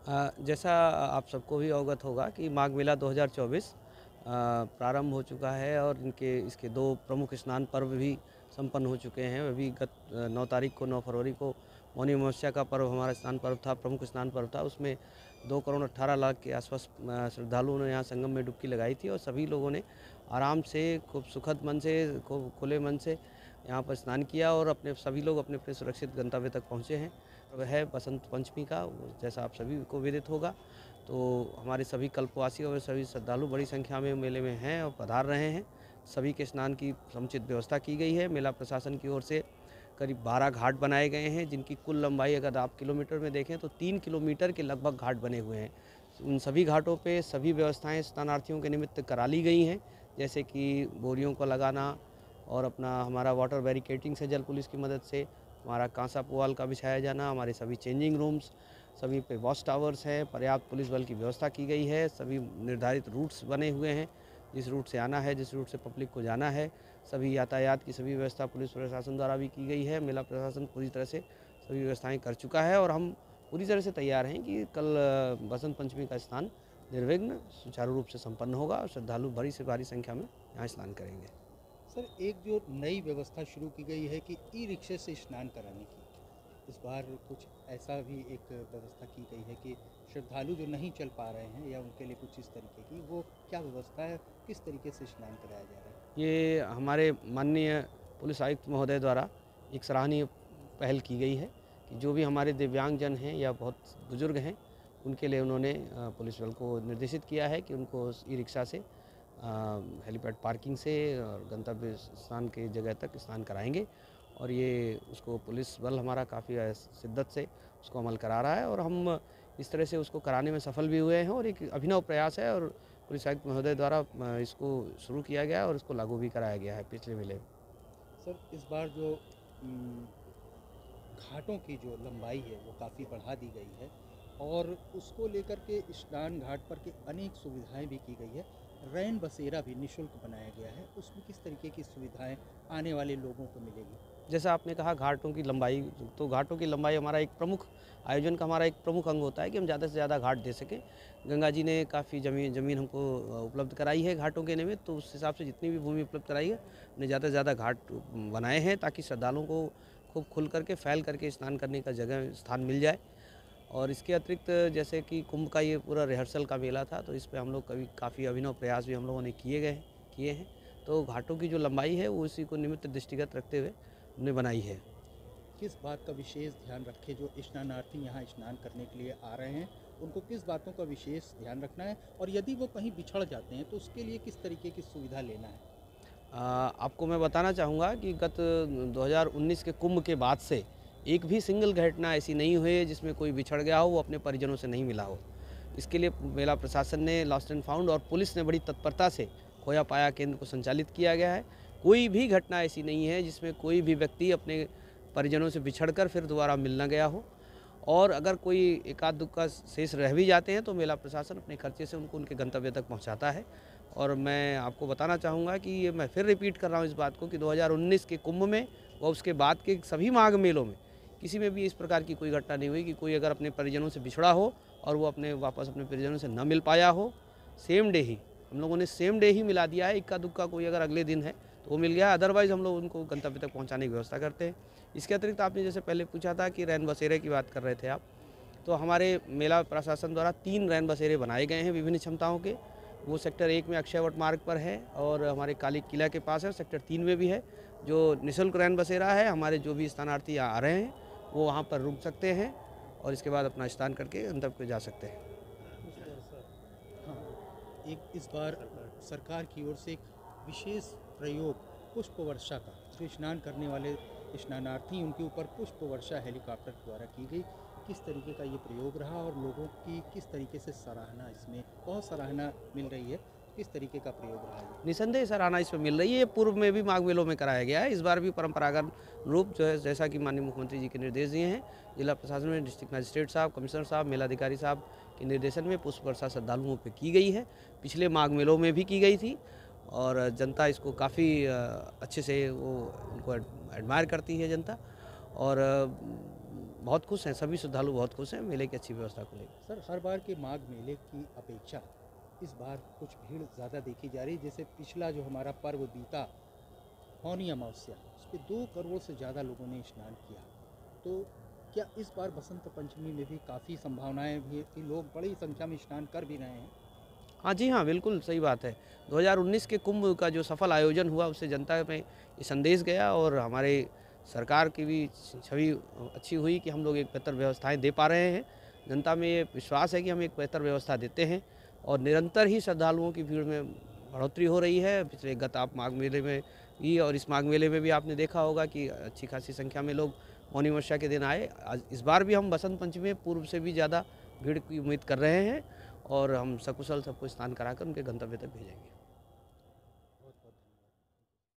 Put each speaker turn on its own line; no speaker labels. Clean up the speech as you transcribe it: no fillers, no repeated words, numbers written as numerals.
जैसा आप सबको भी अवगत होगा कि माघ मेला 2024 प्रारंभ हो चुका है और इसके दो प्रमुख स्नान पर्व भी संपन्न हो चुके हैं। अभी गत 9 तारीख को 9 फरवरी को मौनी अमावस्या का पर्व हमारा स्नान पर्व था, प्रमुख स्नान पर्व था। उसमें 2 करोड़ 18 लाख के आसपास श्रद्धालुओं ने यहाँ संगम में डुबकी लगाई थी और सभी लोगों ने आराम से खूब सुखद मन से, खूब खुले मन से यहाँ पर स्नान किया और सभी लोग अपने अपने सुरक्षित गंतव्य तक पहुँचे हैं। वह है बसंत पंचमी का, जैसा आप सभी को विदित होगा। तो हमारे सभी कल्पवासी और सभी श्रद्धालु बड़ी संख्या में मेले में हैं और पधार रहे हैं। सभी के स्नान की समुचित व्यवस्था की गई है। मेला प्रशासन की ओर से करीब 12 घाट बनाए गए हैं, जिनकी कुल लंबाई अगर आप किलोमीटर में देखें तो 3 किलोमीटर के लगभग घाट बने हुए हैं। उन सभी घाटों पे सभी व्यवस्थाएं स्नानार्थियों के निमित्त करा ली गई हैं, जैसे कि बोरियों को लगाना और हमारा वाटर बैरिकेटिंग से जल पुलिस की मदद से हमारा कांसा पुआल का बिछाया जाना, हमारे सभी चेंजिंग रूम्स, सभी पे वॉच टावर्स हैं, पर्याप्त पुलिस बल की व्यवस्था की गई है। सभी निर्धारित रूट्स बने हुए हैं, जिस रूट से आना है, जिस रूट से पब्लिक को जाना है, सभी यातायात की सभी व्यवस्था पुलिस प्रशासन द्वारा भी की गई है। मेला प्रशासन पूरी तरह से सभी व्यवस्थाएं कर चुका है और हम पूरी तरह से तैयार हैं कि कल बसंत पंचमी का स्नान निर्विघ्न सुचारू रूप से संपन्न होगा और श्रद्धालु बड़ी से भारी संख्या में यहाँ स्नान करेंगे।
सर, एक जो नई व्यवस्था शुरू की गई है कि ई रिक्शे से स्नान कराने की, इस बार कुछ ऐसा भी एक व्यवस्था की गई है कि श्रद्धालु जो नहीं चल पा रहे हैं या उनके लिए कुछ इस तरीके की, वो क्या व्यवस्था है, किस तरीके से स्नान कराया जा रहा है?
ये हमारे माननीय पुलिस आयुक्त महोदय द्वारा एक सराहनीय पहल की गई है कि जो भी हमारे दिव्यांगजन हैं या बहुत बुजुर्ग हैं, उनके लिए उन्होंने पुलिस बल को निर्देशित किया है कि उनको ई रिक्शा से हेलीपैड पार्किंग से और गंतव्य स्थान की जगह तक स्नान कराएंगे और ये उसको पुलिस बल हमारा काफ़ी शिद्दत से उसको अमल करा रहा है और हम इस तरह से उसको कराने में सफल भी हुए हैं और एक अभिनव प्रयास है और पुलिस आयुक्त महोदय द्वारा इसको शुरू किया गया है और इसको लागू भी कराया गया है पिछले मेले में।
सर, इस बार जो उम, घाटों की जो लंबाई है वो काफ़ी बढ़ा दी गई है और उसको लेकर के स्नान घाट पर के अनेक सुविधाएं भी की गई है। रैन बसेरा भी निःशुल्क बनाया गया है, उसमें किस तरीके की सुविधाएं आने वाले लोगों को मिलेगी?
जैसा आपने कहा घाटों की लंबाई, तो घाटों की लंबाई हमारा एक प्रमुख आयोजन का हमारा एक प्रमुख अंग होता है कि हम ज़्यादा से ज़्यादा घाट दे सकें। गंगा जी ने काफ़ी ज़मीन हमको उपलब्ध कराई है घाटों के निमित्त, तो उस हिसाब से जितनी भी भूमि उपलब्ध कराई है, हमने ज़्यादा से ज़्यादा घाट बनाए हैं ताकि श्रद्धालुओं को खूब खुल करके फैल करके स्नान करने का जगह स्थान मिल जाए। और इसके अतिरिक्त जैसे कि कुंभ का ये पूरा रिहर्सल का मेला था, तो इस पे हम लोग कभी काफ़ी अभिनव प्रयास भी हम लोगों ने किए हैं। तो घाटों की जो लंबाई है वो इसी को निमित्त दृष्टिगत रखते हुए हमने बनाई है।
किस बात का विशेष ध्यान रखें जो स्नानार्थी यहाँ स्नान करने के लिए आ रहे हैं, उनको किस बातों का विशेष ध्यान रखना है और यदि वो कहीं बिछड़ जाते हैं तो उसके लिए किस तरीके की सुविधा लेना है?
आपको मैं बताना चाहूँगा कि गत 2019 के कुंभ के बाद से एक भी सिंगल घटना ऐसी नहीं हुई है जिसमें कोई बिछड़ गया हो, वो अपने परिजनों से नहीं मिला हो। इसके लिए मेला प्रशासन ने लॉस्ट एंड फाउंड और पुलिस ने बड़ी तत्परता से खोया पाया केंद्र को संचालित किया गया है। कोई भी घटना ऐसी नहीं है जिसमें कोई भी व्यक्ति अपने परिजनों से बिछड़कर फिर दोबारा मिल ना गया हो। और अगर कोई एकाध दुक्का शेष रह भी जाते हैं तो मेला प्रशासन अपने खर्चे से उनको उनके गंतव्य तक पहुंचाता है। और मैं आपको बताना चाहूँगा कि ये मैं फिर रिपीट कर रहा हूँ इस बात को कि 2019 के कुंभ में व उसके बाद के सभी माघ मेलों में किसी में भी इस प्रकार की कोई घटना नहीं हुई कि कोई अगर अपने परिजनों से बिछड़ा हो और वो वापस अपने परिजनों से न मिल पाया हो। सेम डे ही हम लोगों ने सेम डे ही मिला दिया है। इक्का दुक्का कोई अगर अगले दिन है तो वो मिल गया, अदरवाइज़ हम लोग उनको गंतव्य तक पहुँचाने की व्यवस्था करते हैं। इसके अतिरिक्त आपने जैसे पहले पूछा था कि रैन बसेरे की बात कर रहे थे आप, तो हमारे मेला प्रशासन द्वारा 3 रैन बसेरे बनाए गए हैं विभिन्न क्षमताओं के। वो सेक्टर 1 में अक्षयवट मार्ग पर है और हमारे काली किला के पास है, सेक्टर 3 में भी है जो निःशुल्क रैन बसेरा है। हमारे जो भी स्नानार्थी आ रहे हैं वो वहाँ पर रुक सकते हैं और इसके बाद अपना स्नान करके गंतव्य पे जा सकते हैं।
हाँ, एक इस बार सरकार की ओर से एक विशेष प्रयोग पुष्प वर्षा का, जो स्नान करने वाले स्नानार्थी उनके ऊपर पुष्प वर्षा हेलीकॉप्टर द्वारा की गई, किस तरीके का ये प्रयोग रहा और लोगों की किस तरीके से सराहना, इसमें बहुत सराहना मिल रही है, किस तरीके का प्रयोग रहा है?
निसंदेह सराहना इसमें मिल रही है। ये पूर्व में भी माघ मेलों में कराया गया है, इस बार भी परंपरागत रूप जो है जैसा कि माननीय मुख्यमंत्री जी के निर्देश दिए हैं, जिला प्रशासन में डिस्ट्रिक्ट मजिस्ट्रेट साहब, कमिश्नर साहब, मेलाधिकारी साहब के निर्देशन में पुष्प वर्षा श्रद्धालुओं पे की गई है। पिछले माघ मेलों में भी की गई थी और जनता इसको काफ़ी अच्छे से वो उनको एडमायर करती है जनता। और बहुत खुश हैं, सभी श्रद्धालु बहुत खुश हैं मेले की अच्छी व्यवस्था को लेकर।
सर, हर बार के माघ मेले की अपेक्षा इस बार कुछ भीड़ ज़्यादा देखी जा रही है। जैसे पिछला जो हमारा पर्व बीता मौनी अमावस्या, उस पे 2 करोड़ से ज़्यादा लोगों ने स्नान किया। तो क्या इस बार बसंत पंचमी में भी काफ़ी संभावनाएं भी कि लोग बड़ी संख्या में स्नान कर भी रहे हैं?
हाँ जी, हाँ, बिल्कुल सही बात है। 2019 के कुंभ का जो सफल आयोजन हुआ उससे जनता में ये संदेश गया और हमारे सरकार की भी छवि अच्छी हुई कि हम लोग एक बेहतर व्यवस्थाएँ दे पा रहे हैं। जनता में ये विश्वास है कि हम एक बेहतर व्यवस्था देते हैं और निरंतर ही श्रद्धालुओं की भीड़ में बढ़ोतरी हो रही है। पिछले गत आप माघ मेले में भी और इस माघ मेले में भी आपने देखा होगा कि अच्छी खासी संख्या में लोग मौनी अमावस्या के दिन आए। आज इस बार भी हम बसंत पंचमी में पूर्व से भी ज़्यादा भीड़ की उम्मीद कर रहे हैं और हम सकुशल सबको स्नान कराकर उनके गंतव्य तक भेजेंगे।